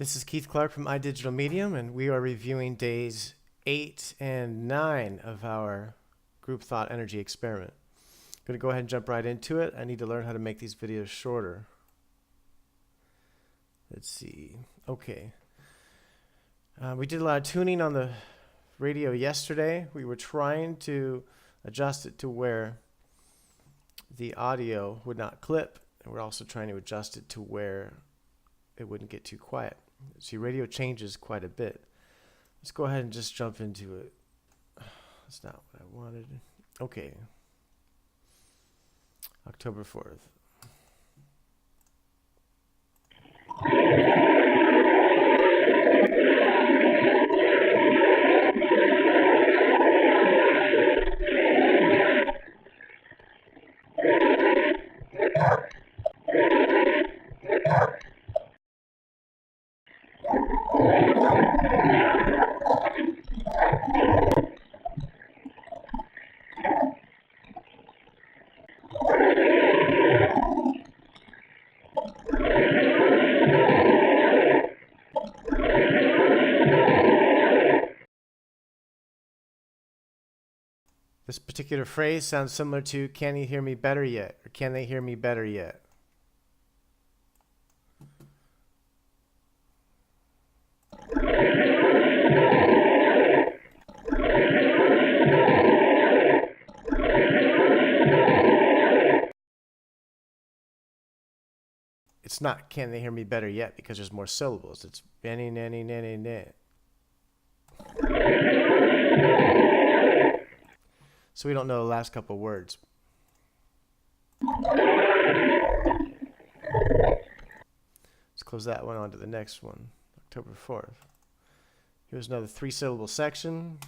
This is Keith Clark from iDigital Medium, and we are reviewing days 8 and 9 of our group thought energy experiment. I'm going to go ahead and jump right into it. I need to learn how to make these videos shorter. Let's see. Okay. We did a lot of tuning on the radio yesterday. We were trying to adjust it to where the audio would not clip, and we're also trying to adjust it to where it wouldn't get too quiet. See, radio changes quite a bit. Let's go ahead and just jump into it. That's not what I wanted. Okay. October 4th. This particular phrase sounds similar to "Can you hear me better yet?" or "Can they hear me better yet?" It's not "Can they hear me better yet?" because there's more syllables. It's "Benny, nanny, nanny, nanny." So we don't know the last couple words. Let's close that one on to the next one, October 4th. Here's another 3-syllable section.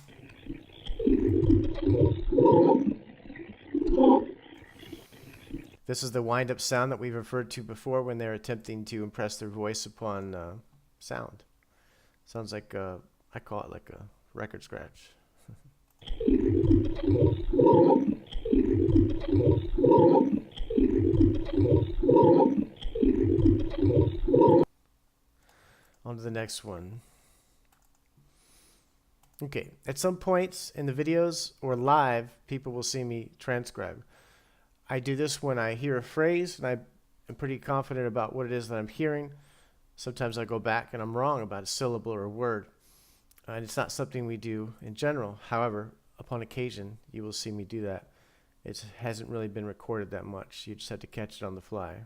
This is the wind-up sound that we've referred to before when they're attempting to impress their voice upon sound. Sounds like, I call it like a record scratch. On to the next one. Okay, at some points in the videos or live, people will see me transcribe. I do this when I hear a phrase and I am pretty confident about what it is that I'm hearing. Sometimes I go back and I'm wrong about a syllable or a word. And it's not something we do in general. However, upon occasion, you will see me do that. It hasn't really been recorded that much. You just have to catch it on the fly.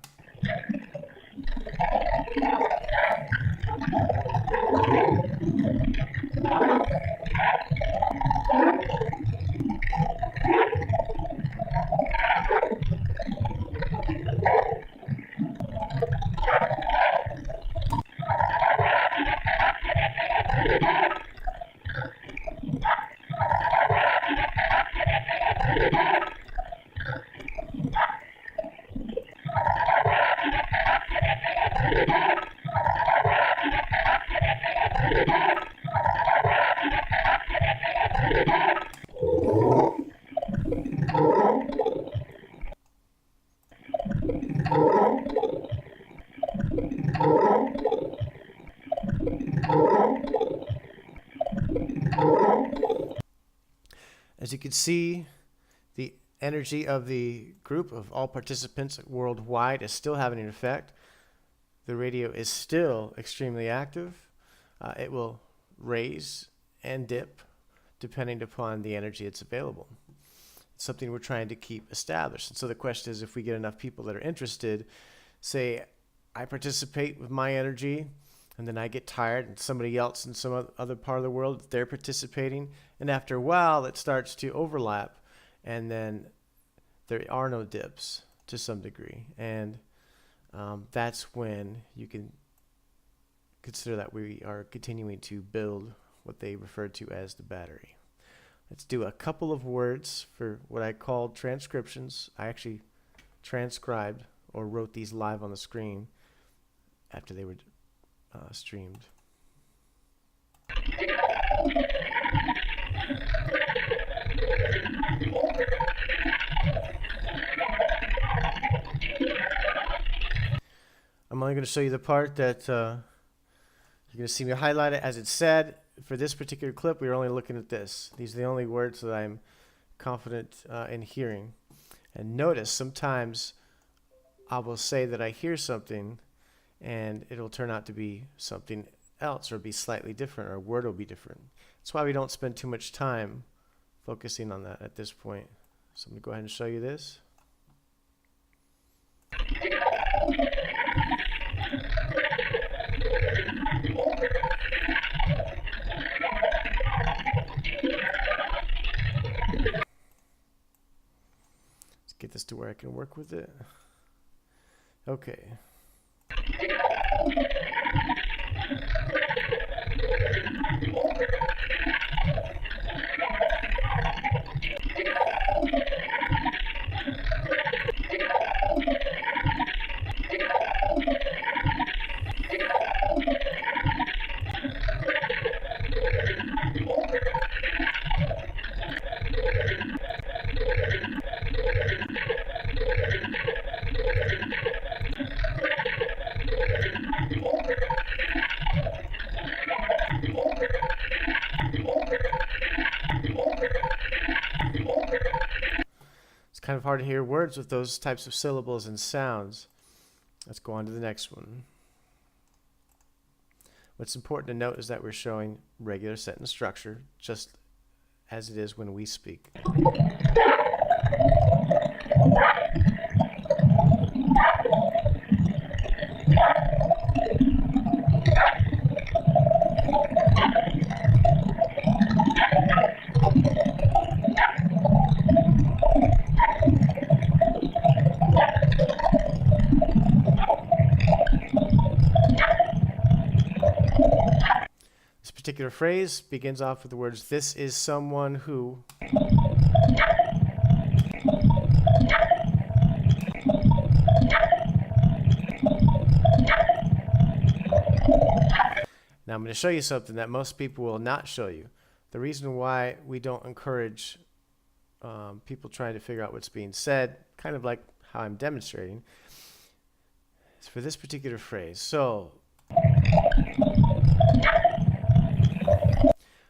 As you can see, the energy of the group of all participants worldwide is still having an effect. The radio is still extremely active. It will raise and dip depending upon the energy that's available. It's something we're trying to keep established. And so the question is, if we get enough people that are interested, say I participate with my energy, and then I get tired and somebody else in some other part of the world, they're participating, and after a while it starts to overlap, and then there are no dips to some degree, and that's when you can consider that we are continuing to build what they refer to as the battery. Let's do a couple of words for what I called transcriptions. I actually transcribed or wrote these live on the screen after they were streamed. I'm only going to show you the part that You're going to see me highlight it as it said. For this particular clip, we're only looking at this. These are the only words that I'm confident in hearing. And notice sometimes I will say that I hear something and it'll turn out to be something else or be slightly different, or a word will be different. That's why we don't spend too much time focusing on that at this point. So I'm going to go ahead and show you this. Let's get this to where I can work with it. Okay. Kind of hard to hear words with those types of syllables and sounds. Let's go on to the next one. What's important to note is that we're showing regular sentence structure, just as it is when we speak. Particular phrase begins off with the words, "This is someone who." Now I'm going to show you something that most people will not show you. The reason why we don't encourage people trying to figure out what's being said, kind of like how I'm demonstrating, is for this particular phrase. So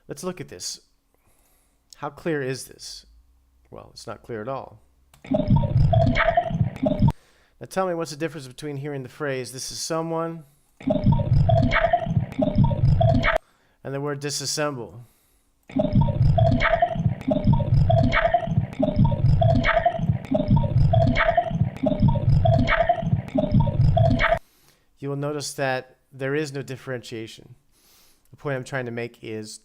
let's look at this. How clear is this? Well, it's not clear at all. Now tell me, what's the difference between hearing the phrase, "This is someone," and the word "disassemble"? You will notice that there is no differentiation. The point I'm trying to make is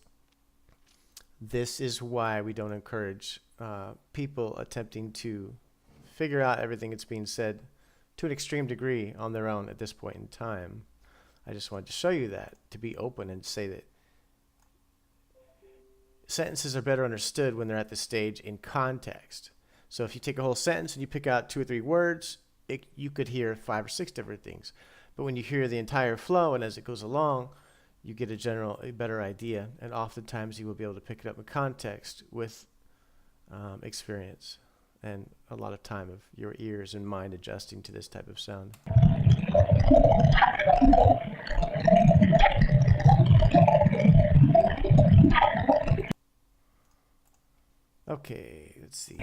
this is why we don't encourage people attempting to figure out everything that's being said to an extreme degree on their own at this point in time. I just wanted to show you that, to be open and say that sentences are better understood when they're at this stage in context. So if you take a whole sentence and you pick out 2 or 3 words, you could hear 5 or 6 different things. But when you hear the entire flow and as it goes along, you get a better idea, and oftentimes you will be able to pick it up in context with experience and a lot of time of your ears and mind adjusting to this type of sound. Okay, let's see.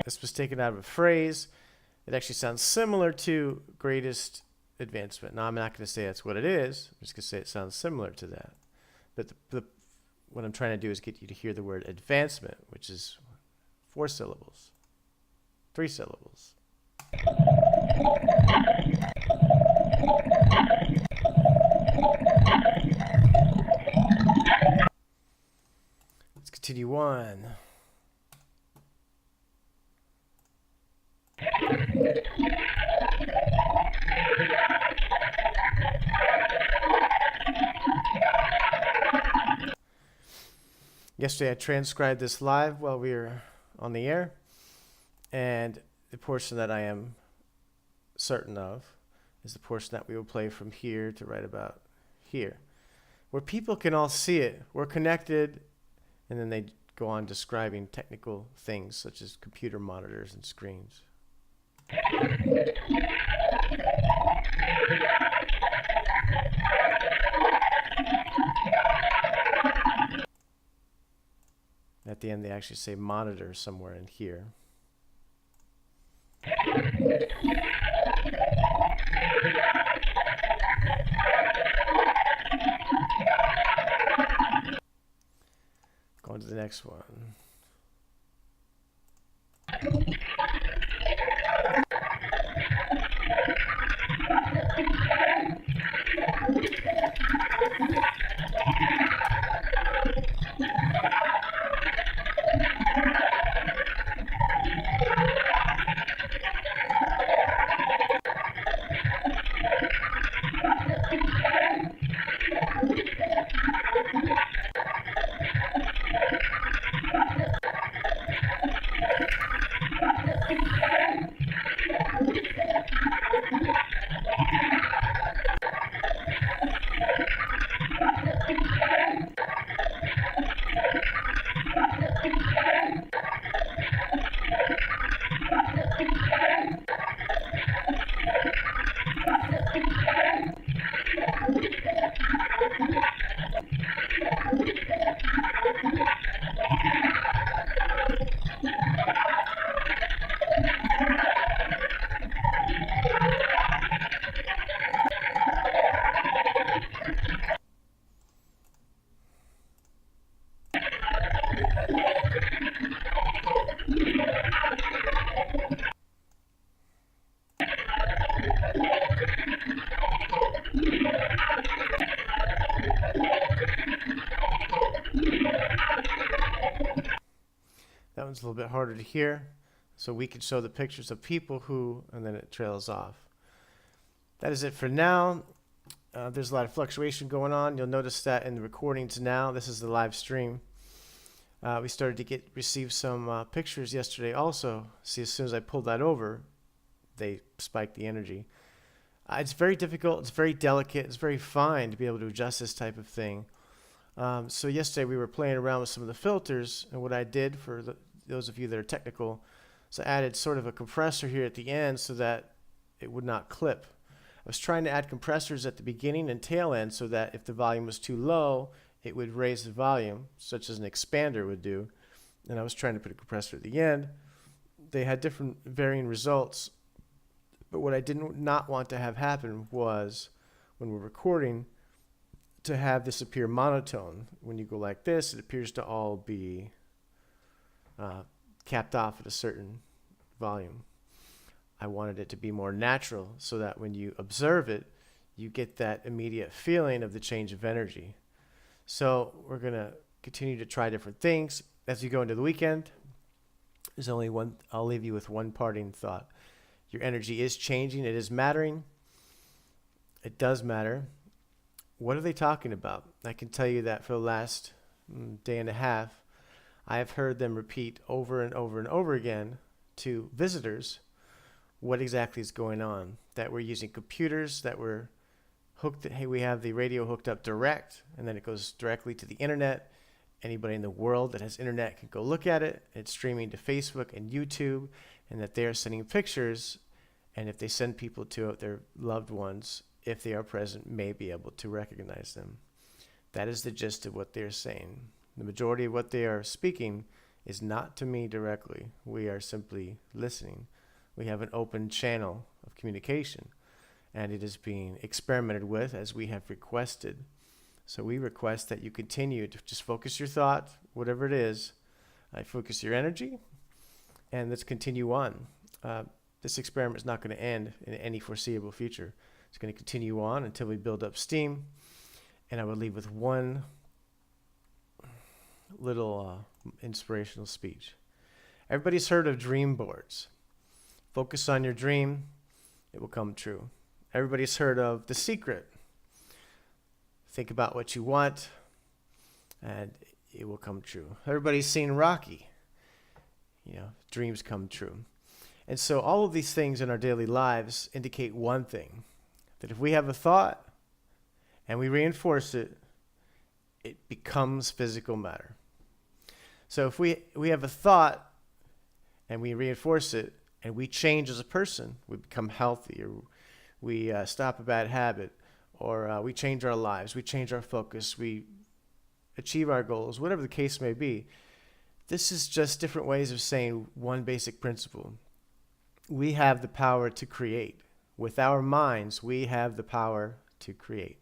This was taken out of a phrase. It actually sounds similar to greatest advancement. Now, I'm not going to say that's what it is. I'm just going to say it sounds similar to that. But what I'm trying to do is get you to hear the word advancement, which is 4 syllables, 3 syllables. Let's continue on. Yesterday I transcribed this live while we were on the air, and the portion that I am certain of is the portion that we will play from here to right about here, where people can all see it. We're connected, and then they go on describing technical things such as computer monitors and screens. At the end, they actually say monitor somewhere in here. Going to the next one. That one's a little bit harder to hear, so we could show the pictures of people who, and then it trails off. That is it for now. There's a lot of fluctuation going on. You'll notice that in the recordings now. This is the live stream. We started to receive some pictures yesterday also. See, as soon as I pulled that over, they spiked the energy. It's very difficult. It's very delicate. It's very fine to be able to adjust this type of thing. So yesterday we were playing around with some of the filters, and what I did for those of you that are technical, is I added sort of a compressor here at the end so that it would not clip. I was trying to add compressors at the beginning and tail end so that if the volume was too low, it would raise the volume, such as an expander would do. And I was trying to put a compressor at the end. They had different varying results, but what I did not want to have happen was, when we're recording, to have this appear monotone. When you go like this, it appears to all be capped off at a certain volume. I wanted it to be more natural so that when you observe it, you get that immediate feeling of the change of energy. So we're going to continue to try different things. As you go into the weekend, there's only one, I'll leave you with one parting thought. Your energy is changing. It is mattering. It does matter. What are they talking about? I can tell you that for the last day and a half, I have heard them repeat over and over and over again to visitors what exactly is going on. That we're using computers, that we're hooked, hey, we have the radio hooked up direct, and then it goes directly to the internet. Anybody in the world that has internet can go look at it. It's streaming to Facebook and YouTube, and that they are sending pictures, and if they send people to their loved ones, if they are present, may be able to recognize them. That is the gist of what they're saying. The majority of what they are speaking is not to me directly. We are simply listening. We have an open channel of communication, and it is being experimented with as we have requested. So we request that you continue to just focus your thought, whatever it is, focus your energy, and let's continue on. This experiment is not going to end in any foreseeable future. It's going to continue on until we build up steam. And I would leave with one little inspirational speech. Everybody's heard of dream boards. Focus on your dream, it will come true. Everybody's heard of The Secret. Think about what you want, and it will come true. Everybody's seen Rocky. Dreams come true. And so all of these things in our daily lives indicate one thing, that if we have a thought and we reinforce it, it becomes physical matter. So if we have a thought and we reinforce it and we change as a person, we become healthy, or we stop a bad habit, or we change our lives, we change our focus, we achieve our goals, whatever the case may be. This is just different ways of saying one basic principle. We have the power to create. With our minds, we have the power to create.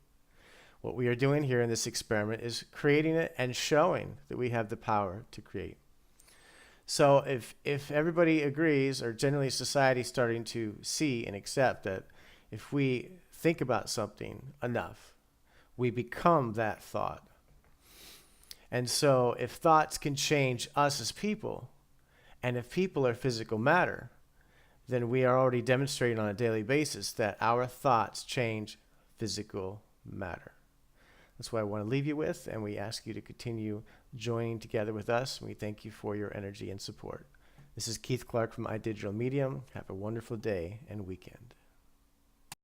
What we are doing here in this experiment is creating it and showing that we have the power to create. So if everybody agrees, or generally society is starting to see and accept that if we think about something enough, we become that thought. And so if thoughts can change us as people, and if people are physical matter, then we are already demonstrating on a daily basis that our thoughts change physical matter. That's what I want to leave you with, and we ask you to continue joining together with us. We thank you for your energy and support. This is Keith Clark from iDigital Medium. Have a wonderful day and weekend.